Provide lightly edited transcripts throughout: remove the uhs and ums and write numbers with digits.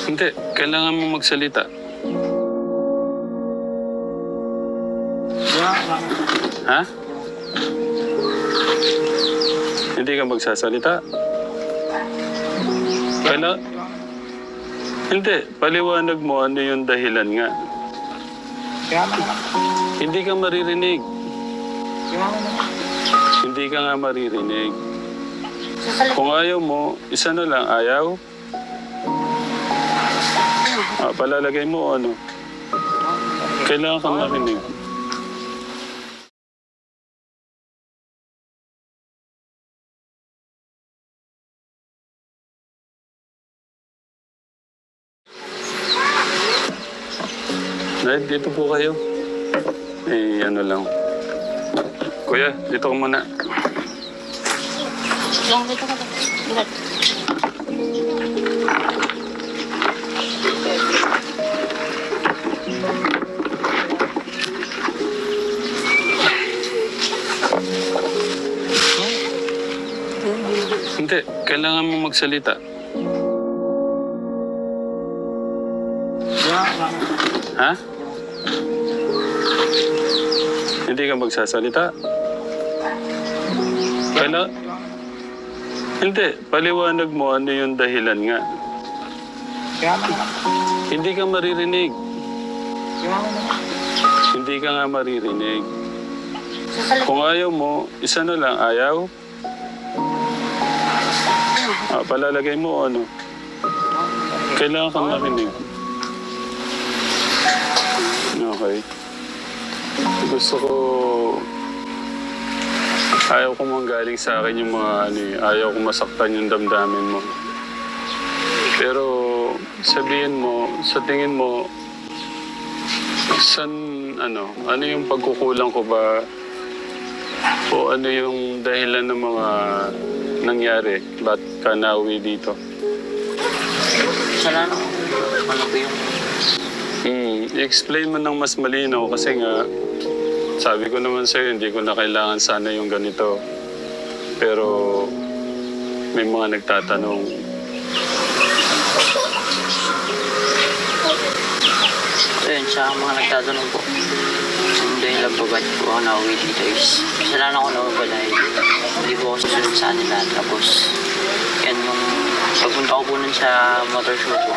Hindi, kailangan mo magsalita. Ha? Hindi ka magsasalita? Hindi, paliwanag mo ano yung dahilan nga. Hindi ka maririnig. Hindi ka nga maririnig. Kung ayaw mo, isa na lang, ayaw? Palalagay mo ano? Kailangan kang marinig. Nay, dito po kayo. Ano lang. Kuya, dito ka muna. Lang dito ka. Hindi, kailangan mo magsalita. Ha? Hindi ka magsasalita? Hindi, paliwanag mo ano yung dahilan nga. Hindi ka maririnig. Hindi ka nga maririnig. Kung ayaw mo, isa na lang, ayaw? Palalagay mo ano? Kailangan kang marinig. Okay. Gusto ko... Ayaw ko manggaling sa akin yung mga ayaw ko masaktan yung damdamin mo. Pero sabihin mo, sa tingin mo, ano yung pagkukulang ko ba? O ano yung dahilan ng mga nangyari? Ba't ka nauwi dito? Salamat. Ano ba yung... I-explain mo ng mas malinaw kasi nga, sabi ko naman sa'yo, hindi ko na kailangan sana yung ganito. Pero may mga nagtatanong. Ayun, sa mga nagtatanong po. Dahil lang po ba't po ako nauwi dito is kasalanan ko na ba dahil hindi po ako susunod sa kanila. Tapos, yan yung pagpunta ko po nun sa motor show po.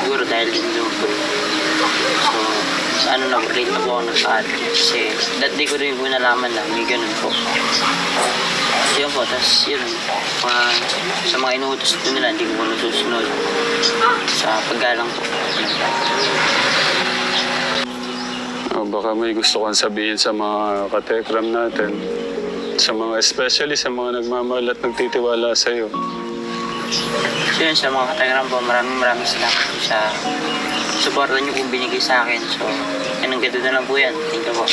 Siguro dahil din doon po. So, late na po ako nagsaad. Kasi, that day ko rin po nalaman na may ganun po. So, yun po, tapos yun, sa mga inuutos po nila, hindi ko po nasusunod sa paggalang po. Baka may gusto kang sabihin sa mga katekram natin. Especially sa mga nagmamahal at nagtitiwala sa'yo. So yun, sa mga katekram po, maraming salamat po sa suporta niyo kung binigay sa akin. So, yan ang ganda na lang po yan. Thank you po.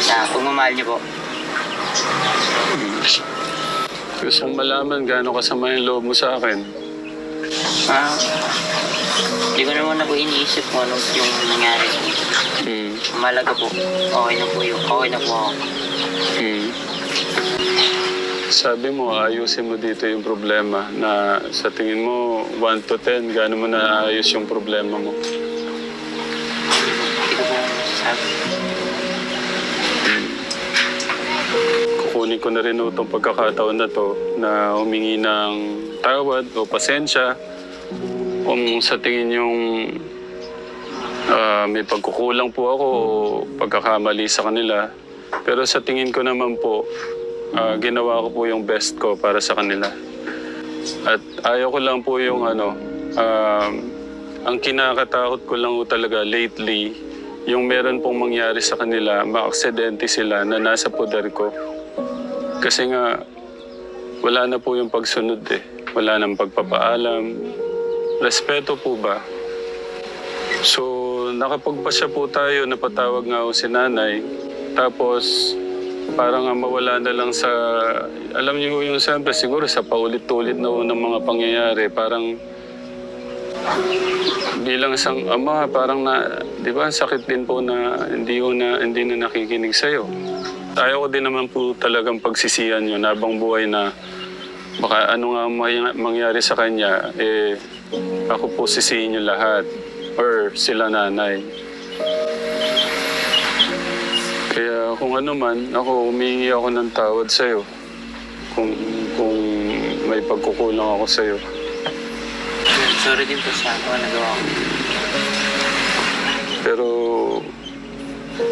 Sa pagmamahal niyo po. Gusto kong malaman gaano kasama yung loob mo sa akin. Hindi ko naman na po iniisip kung ano yung nangyari. Malaga po. Okay na po ako. Sabi mo, ayusin mo dito yung problema na sa tingin mo, 1 to 10, gaano mo naayos yung problema mo? Hindi ko po masasabi. Kukunin ko na rin itong pagkakataon na to na humingi ng tawad o pasensya kung sa tingin yung may pagkukulang po ako o pagkakamali sa kanila. Pero sa tingin ko naman po, ginawa ko po yung best ko para sa kanila. At ayaw ko lang po yung ang kinakatakot ko lang po talaga lately, yung meron pong mangyari sa kanila, ma-aksidente sila na nasa poder ko. Kasi nga, wala na po yung pagsunod eh. Wala nang pagpapaalam. Respeto po ba? So, nakapagpasya po tayo, napatawag nga ako si nanay. Tapos, parang mawala na lang sa... Alam niyo yung siyempre, siguro sa paulit-ulit na ng mga pangyayari, parang bilang isang ama, parang di ba, sakit din po na hindi na nakikinig sa'yo. Ayaw ko din naman po talagang pagsisiyan yun habang buhay na Baka ano nga mangyari sa kanya, ako po sisihin niyo lahat. Or sila nanay. Kaya kung ano man, ako humingi ako ng tawad sa'yo. Kung may pagkukulang ako sa'yo. Sorry din po sa mga nagawa ko. Pero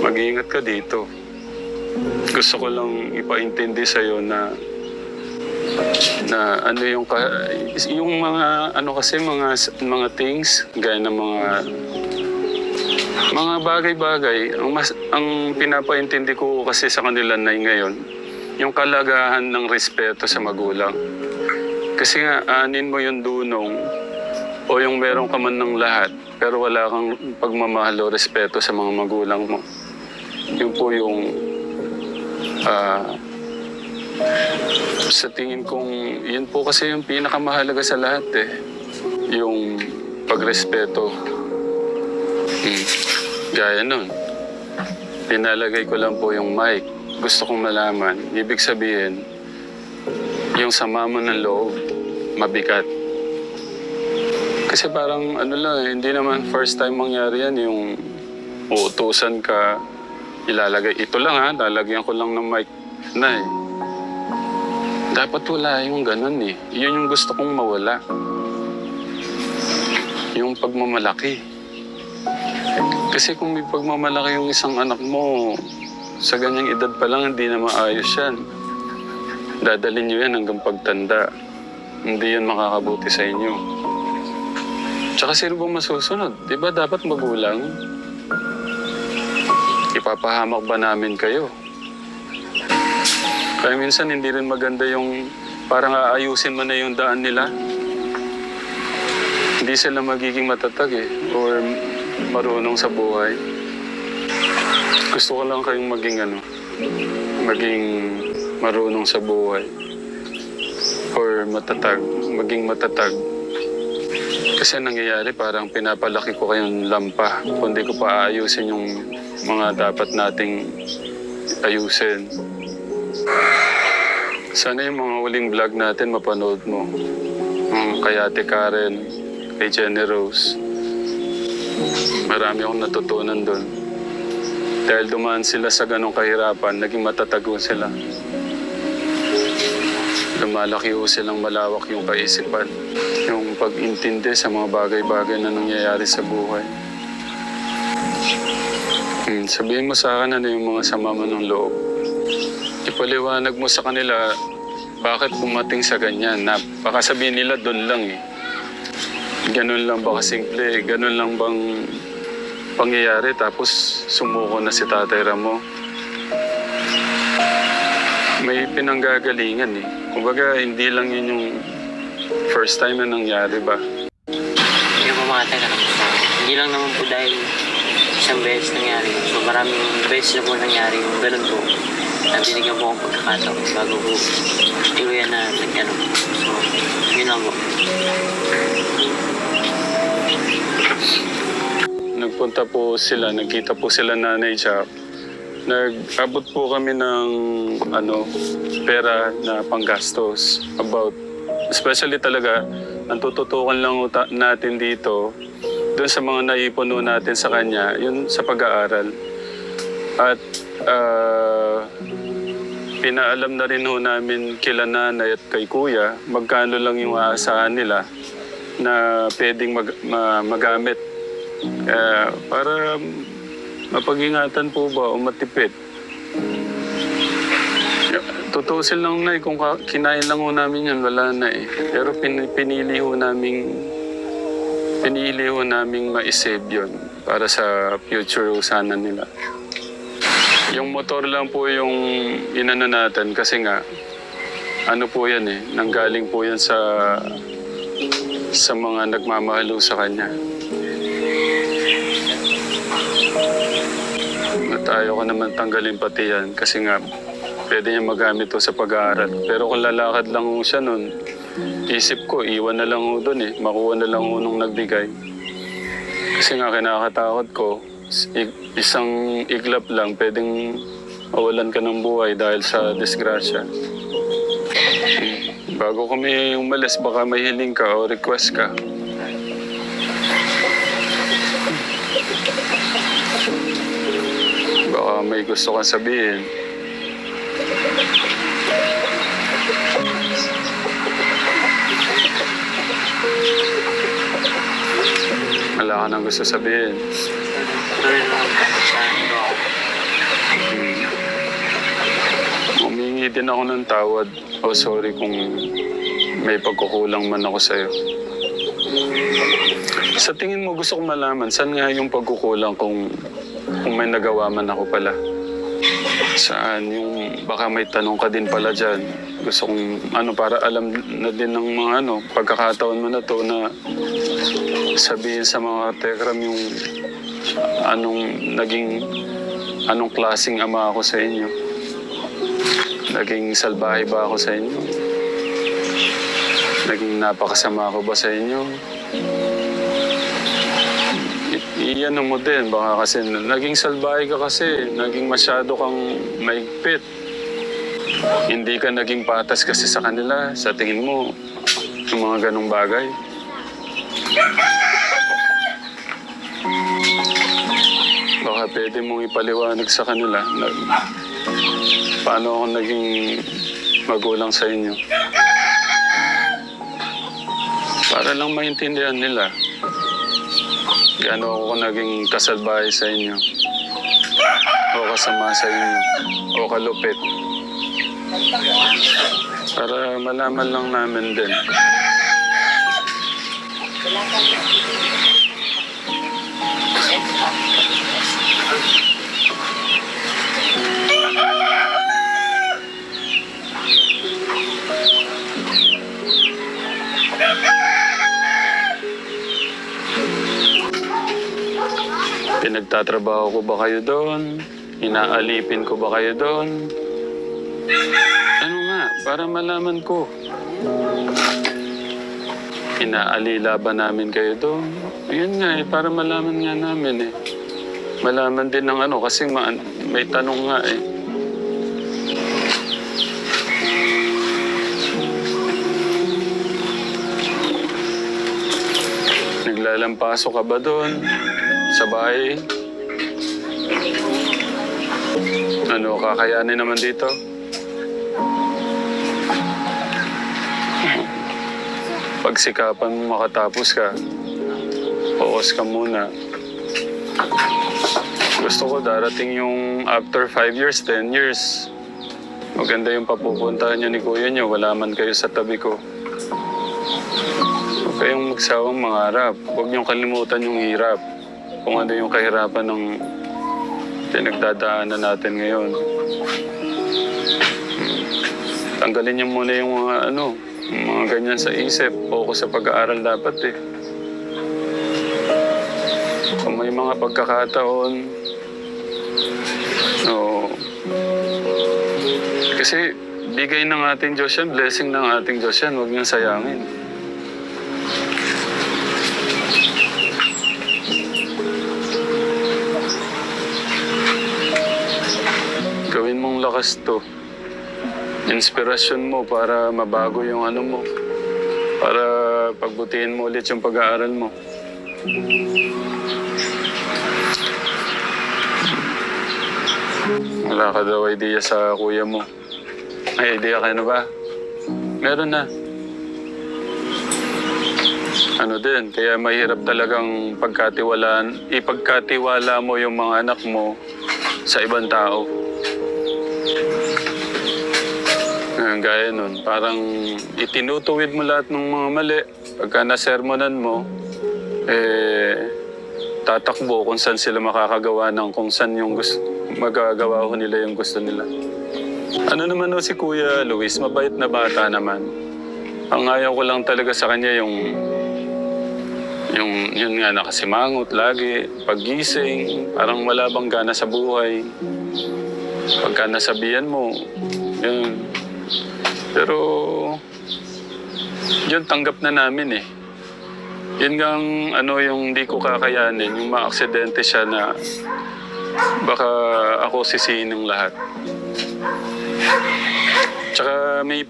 mag-iingat ka dito. Gusto ko lang ipaintindi sa'yo na ano yung mga ano kasi mga things gaya ng mga bagay-bagay ang pinapaintindi ko kasi sa kanila na ngayon yung kalagahan ng respeto sa magulang. Kasi nga anin mo yung dunong o yung meron ka man ng lahat pero wala kang pagmamahal o respeto sa mga magulang mo. Yun po yung sa tingin kong yun po kasi yung pinakamahalaga sa lahat yung pagrespeto. Gaya nun, pinalagay ko lang po yung mic. Gusto kong malaman, ibig sabihin, yung sama mo ng loob, mabigat. Kasi parang ano lang, hindi naman first time mangyari yan, yung uutusan ka, ilalagay. Ito lang lalagyan ko lang ng mic na Dapat wala yung ganun Yun yung gusto kong mawala. Yung pagmamalaki. Kasi kung may pagmamalaki yung isang anak mo, sa ganyang edad pa lang, hindi na maayos yan. Dadalhin nyo yan hanggang pagtanda. Hindi yan makakabuti sa inyo. Tsaka sino bang masusunod? Diba dapat magulang? Ipapahamak ba namin kayo? Kaya minsan hindi rin maganda yung parang aayusin mo na yung daan nila. Hindi sila magiging matatag or marunong sa buhay. Gusto ko lang kayong maging marunong sa buhay. Or maging matatag. Kasi nangyayari parang pinapalaki ko kayong lampa. Kundi ko pa aayusin yung mga dapat nating ayusin. Sana yung mga huling vlog natin mapanood mo. Kay Ate Karen, kay Jenny Rose. Marami akong natutunan doon. Dahil dumaan sila sa ganong kahirapan, naging matatago sila. Lumalaki ho silang malawak yung kaisipan. Yung pag-intindi sa mga bagay-bagay na nangyayari sa buhay. Sabihin mo sa akin ano yung mga sama mo ng loob. Ipaliwanag mo sa kanila bakit bumating sa ganyan. Baka sabihin nila doon lang Ganun lang ba kasimple? Ganun lang bang pangyayari tapos sumuko na si Tatay Ramo? May pinanggagalingan Kumbaga hindi lang yun yung first time na nangyari ba? Hindi po mga taga hindi lang naman po dahil isang beses nangyari. So maraming beses na po nangyari yung ganun po. Binigyan po akong pagkakataon bago po iwayan na nagkano. So, yun lang po. Nagpunta po sila, nagkita po sila Nanay Jack. Nag-abot po kami ng pera na panggastos. Especially talaga, ang tututukan lang natin dito, doon sa mga naipon natin sa kanya, yun sa pag-aaral. At pinaalam na rin namin kila Nanay at kay Kuya magkano lang yung aasahan nila na pwedeng magamit. Para mapag-ingatan po ba o matipid. Tutusin lang kung kinain lang namin yan, wala na Pero pinili naming ma-save yun para sa future sana nila. Yung motor lang po yung inano natin kasi nga ano po yan nanggaling po yan sa mga nagmamahalo sa kanya. At ayaw ko naman tanggalin pati yan kasi nga pwede niya magamit to sa pag-aaral. Pero kung lalakad lang siya nun, isip ko iwan na lang doon makuha na lang nung nagbigay. Kasi nga kinakatakot ko, isang iglap lang, pwedeng mawalan ka ng buhay dahil sa disgrasya. Bago kami umalis, baka may hiling ka o request ka. Baka may gusto kang sabihin. Wala ka nang gusto sabihin. Tuloy lang po sa ano ako. Humingi din ako ng tawad. Oh, sorry kung may pagkukulang man ako sa'yo. Sa tingin mo, gusto kong malaman, saan nga yung pagkukulang kung may nagawa man ako pala? Saan? Yung baka may tanong ka din pala dyan. Gusto kong, para alam na din ng mga pagkakataon mo na to na sabihin sa mga Tekram yung anong klaseng ama ako sa inyo. Naging salbahe ba ako sa inyo? Naging napakasama ako ba sa inyo? Iyan mo din, baka kasi naging salbahe ka kasi, naging masyado kang maigpit. Hindi ka naging patas kasi sa kanila, sa tingin mo, yung mga ganong bagay. Baka pwede mong ipaliwanag sa kanila na paano ako naging magulang sa inyo. Para lang maintindihan nila. Gaano ako naging kasalbahe sa inyo. O kasama sa inyo. O kalupit. Para malaman lang namin din. Pinagtatrabaho ko ba kayo doon? Inaalipin ko ba kayo doon? Ano nga, para malaman ko. Inaalila ba namin kayo doon? Ayun nga para malaman nga namin Malaman din ng kasi may tanong nga Naglalampaso ka ba doon? Sa bahay? Kakayanin naman dito? Pagsikapan mo makatapos ka. Focus ka muna. Gusto ko darating yung after 5 years, 10 years. Maganda yung papupuntahan niyo ni kuya niyo. Wala man kayo sa tabi ko. Huwag kayong magsawang mangarap. Huwag niyong kalimutan yung hirap. Kung ano yung kahirapan ng pinagdadaanan natin ngayon. Tanggalin niyo muna yung mga ganyan sa isip. Focus sa pag-aaral dapat Kung may mga pagkakataon, kasi bigay ng ating Diyos yan, blessing ng ating Diyos yan, huwag niyang sayangin. Gawin mong lakas to. Inspirasyon mo para mabago yung mo. Para pagbutihin mo ulit yung pag-aaral mo. Wala ka daw idea sa kuya mo. May idea ka na ba? Meron na. Din, kaya mahirap talagang ipagkatiwala mo yung mga anak mo sa ibang tao. Gaya nun, parang itinutuwid mo lahat ng mga mali. Pagka nasermonan mo, tatakbo kung saan sila makakagawa ng kung saan yung magagawa ko nila yung gusto nila. Ano naman si Kuya Luis, mabait na bata naman. Ang ayaw ko lang talaga sa kanya yun nga nakasimangot lagi, paggising, parang wala bang gana sa buhay. Pagka nasabihan mo, yun. Pero, yun tanggap na namin Yun gang yung hindi ko kakayanin, yung maaksidente siya na baka ako sisihin ng lahat. Tsaka may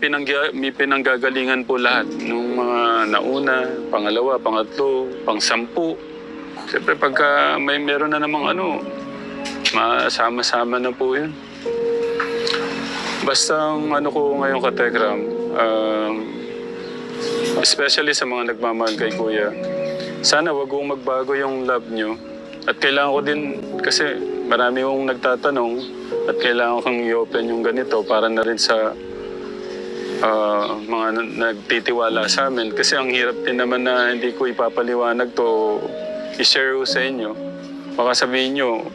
pinanggagalingan po lahat. Nung mga nauna, pangalawa, pangatlo, pang-sampu. Siyempre pagka meron na namang masama-sama na po yun. Basta ang ko ngayon kategram, especially sa mga nagmamahal kay Kuya, sana wag kong magbago yung love nyo. At kailangan ko din, kasi marami kong nagtatanong, at kailangan kong i-open yung ganito para na rin sa mga nagtitiwala sa amin. Kasi ang hirap din naman na hindi ko ipapaliwanag to, i-share ko sa inyo. Baka sabihin nyo,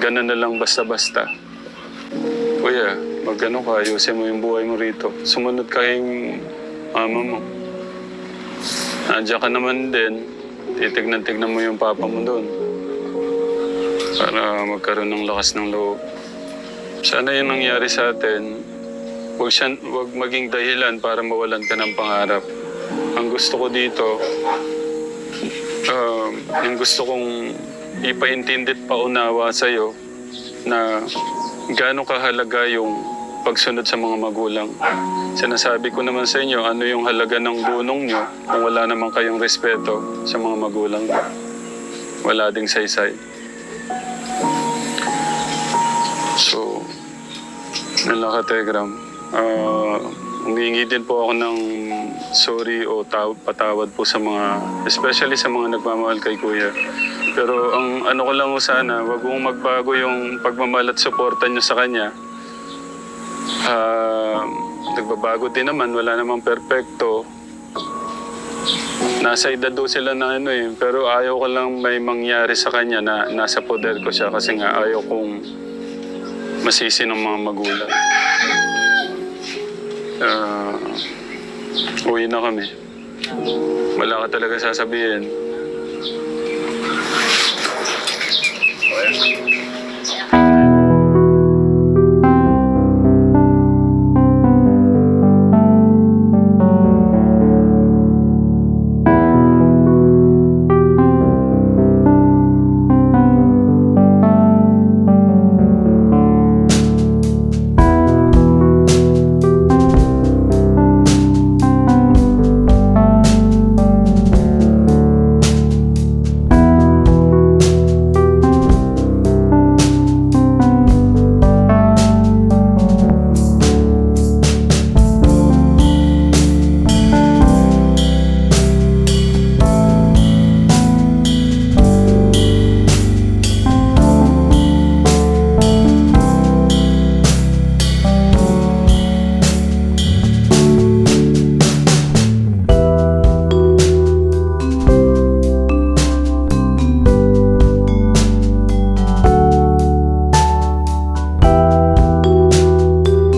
ganun na lang basta-basta. Kuya, magano ka, ayusin mo yung buhay mo rito. Sumunod ka yung mama mo. Nandiyan ka naman din, titignan-tignan mo yung papa mo doon. Para magkaroon ng lakas ng loob. Sana yung nangyari sa atin, huwag maging dahilan para mawalan ka ng pangarap. Ang gusto ko dito, yung gusto kong ipaintindi at paunawa sa'yo na gaano kahalaga yung pagsunod sa mga magulang. Sinasabi ko naman sa inyo, ano yung halaga ng gunong nyo kung wala naman kayong respeto sa mga magulang nyo. Wala ding saysay. So, nalakategram. Humingi din po ako ng sorry o patawad po sa mga, especially sa mga nagmamahal kay Kuya. Pero ang ko lang sana, wag mong magbago yung pagmamahal at suporta nyo sa kanya. Nagbabago din naman, wala namang perfecto. Nasa edad do sila na pero ayaw ko lang may mangyari sa kanya na nasa poder ko siya kasi nga ayaw kong masisi ng mga magulang. Uwi na kami. Wala ka talaga sasabihin.